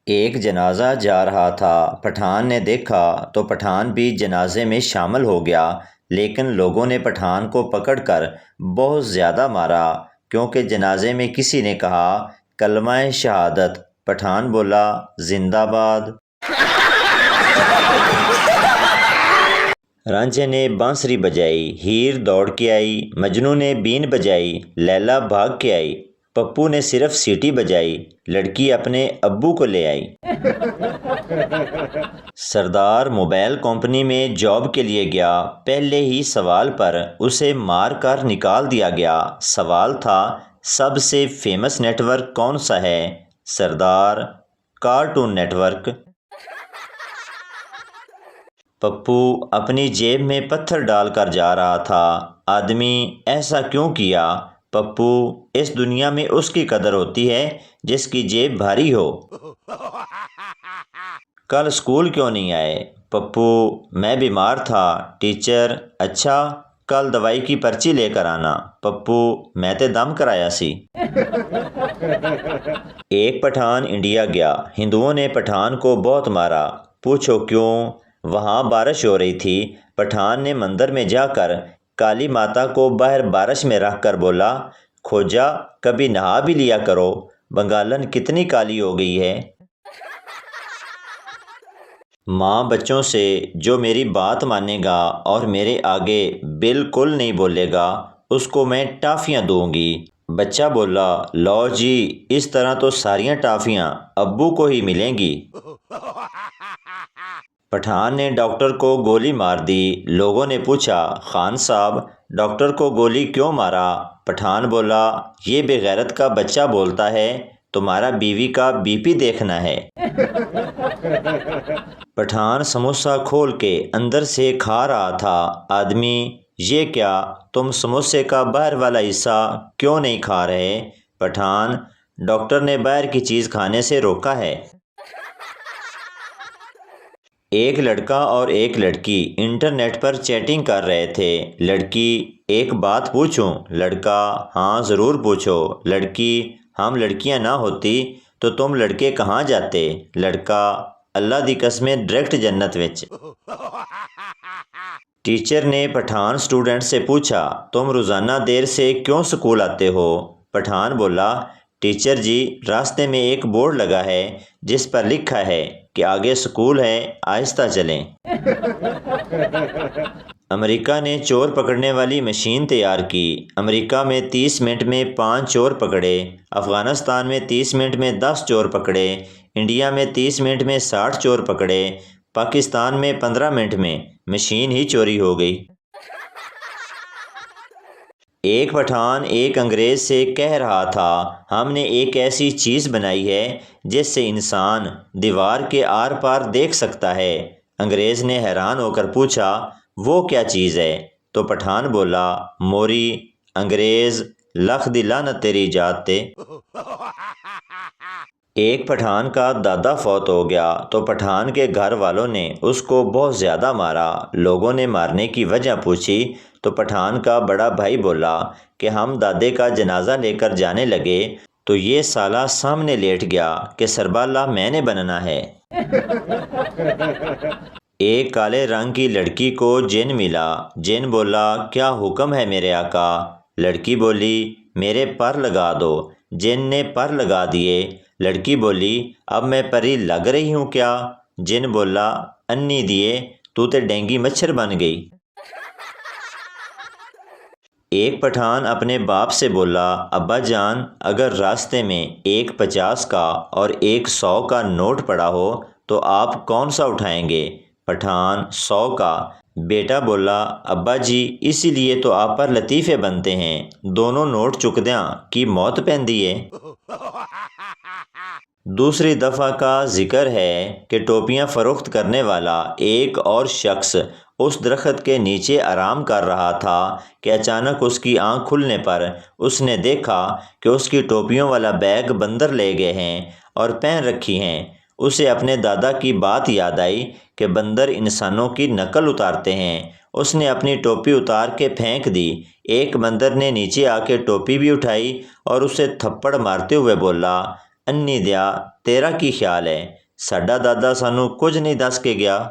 ایک جنازہ جا رہا تھا۔ پٹھان نے دیکھا تو پٹھان بھی جنازے میں شامل ہو گیا، لیکن لوگوں نے پٹھان کو پکڑ کر بہت زیادہ مارا کیونکہ جنازے میں کسی نے کہا کلمہ شہادت۔ پٹھان بولا زندہ باد۔ رانجھے نے بانسری بجائی، ہیر دوڑ کے آئی، مجنوں نے بین بجائی، لیلا بھاگ کے آئی، پپو نے صرف سیٹی بجائی، لڑکی اپنے ابو کو لے آئی۔ سردار موبائل کمپنی میں جاب کے لیے گیا، پہلے ہی سوال پر اسے مار کر نکال دیا گیا۔ سوال تھا سب سے فیمس نیٹ ورک کون سا ہے؟ سردار کارٹون نیٹ ورک۔ پپو اپنی جیب میں پتھر ڈال کر جا رہا تھا۔ آدمی ایسا کیوں کیا؟ پپو اس دنیا میں اس کی قدر ہوتی ہے جس کی جیب بھاری ہو۔ کل اسکول کیوں نہیں آئے؟ پپو میں بیمار تھا۔ ٹیچر اچھا کل دوائی کی پرچی لے کر آنا۔ پپو میں تے دم کرایا سی۔ ایک پٹھان انڈیا گیا، ہندوؤں نے پٹھان کو بہت مارا۔ پوچھو کیوں؟ وہاں بارش ہو رہی تھی۔ پٹھان نے مندر میں جا کر کالی ماتا کو باہر بارش میں رکھ کر بولا کھوجا کبھی نہا بھی لیا کرو، بنگالن کتنی کالی ہو گئی ہے۔ ماں بچوں سے جو میری بات مانے گا اور میرے آگے بالکل نہیں بولے گا اس کو میں ٹافیاں دوں گی۔ بچہ بولا لو جی اس طرح تو ساریاں ٹافیاں ابو کو ہی ملیں گی۔ پٹھان نے ڈاکٹر کو گولی مار دی۔ لوگوں نے پوچھا خان صاحب ڈاکٹر کو گولی کیوں مارا؟ پٹھان بولا یہ بے غیرت کا بچہ بولتا ہے تمہارا بیوی کا بی پی دیکھنا ہے۔ پٹھان سموسہ کھول کے اندر سے کھا رہا تھا۔ آدمی یہ کیا تم سموسے کا باہر والا حصہ کیوں نہیں کھا رہے؟ پٹھان ڈاکٹر نے باہر کی چیز کھانے سے روکا ہے۔ ایک لڑکا اور ایک لڑکی انٹرنیٹ پر چیٹنگ کر رہے تھے۔ لڑکی ایک بات پوچھوں؟ لڑکا ہاں ضرور پوچھو۔ لڑکی ہم لڑکیاں نہ ہوتی تو تم لڑکے کہاں جاتے؟ لڑکا اللہ دی قسمیں ڈائریکٹ جنت وچ۔ ٹیچر نے پٹھان اسٹوڈنٹ سے پوچھا تم روزانہ دیر سے کیوں سکول آتے ہو؟ پٹھان بولا ٹیچر جی راستے میں ایک بورڈ لگا ہے جس پر لکھا ہے کہ آگے سکول ہے آہستہ چلیں۔ امریکہ نے چور پکڑنے والی مشین تیار کی۔ امریکہ میں 30 منٹ میں 5 چور پکڑے، افغانستان میں 30 منٹ میں 10 چور پکڑے، انڈیا میں 30 منٹ میں 60 چور پکڑے، پاکستان میں 15 منٹ میں مشین ہی چوری ہو گئی۔ ایک پٹھان ایک انگریز سے کہہ رہا تھا ہم نے ایک ایسی چیز بنائی ہے جس سے انسان دیوار کے آر پار دیکھ سکتا ہے۔ انگریز نے حیران ہو کر پوچھا وہ کیا چیز ہے؟ تو پٹھان بولا موری۔ انگریز لکھ دی لعنت تیری ایجاد تے۔ ایک پٹھان کا دادا فوت ہو گیا تو پٹھان کے گھر والوں نے اس کو بہت زیادہ مارا۔ لوگوں نے مارنے کی وجہ پوچھی تو پٹھان کا بڑا بھائی بولا کہ ہم دادے کا جنازہ لے کر جانے لگے تو یہ سالہ سامنے لیٹ گیا کہ سربالہ میں نے بننا ہے۔ ایک کالے رنگ کی لڑکی کو جن ملا۔ جن بولا کیا حکم ہے میرے آقا؟ لڑکی بولی میرے پر لگا دو۔ جن نے پر لگا دیے۔ لڑکی بولی اب میں پری لگ رہی ہوں کیا؟ جن بولا انی دیے تو تے ڈینگی مچھر بن گئی۔ ایک پٹھان اپنے باپ سے بولا ابا جان اگر راستے میں ایک 50 کا اور ایک 100 کا نوٹ پڑا ہو تو آپ کون سا اٹھائیں گے؟ پٹھان 100 کا۔ بیٹا بولا ابا جی اسی لیے تو آپ پر لطیفے بنتے ہیں، دونوں نوٹ چکدیاں کی موت پیندی ہے۔ دوسری دفعہ کا ذکر ہے کہ ٹوپیاں فروخت کرنے والا ایک اور شخص اس درخت کے نیچے آرام کر رہا تھا کہ اچانک اس کی آنکھ کھلنے پر اس نے دیکھا کہ اس کی ٹوپیوں والا بیگ بندر لے گئے ہیں اور پہن رکھی ہیں۔ اسے اپنے دادا کی بات یاد آئی کہ بندر انسانوں کی نقل اتارتے ہیں۔ اس نے اپنی ٹوپی اتار کے پھینک دی۔ ایک بندر نے نیچے آ کے ٹوپی بھی اٹھائی اور اسے تھپڑ مارتے ہوئے بولا ਅੰਨੀ ਦਿਆ ਤੇਰਾ ਕੀ ਖਿਆਲ ਹੈ? ਸਾਡਾ ਦਾਦਾ ਸਾਨੂੰ ਕੁਝ ਨਹੀਂ ਦੱਸ ਕੇ ਗਿਆ।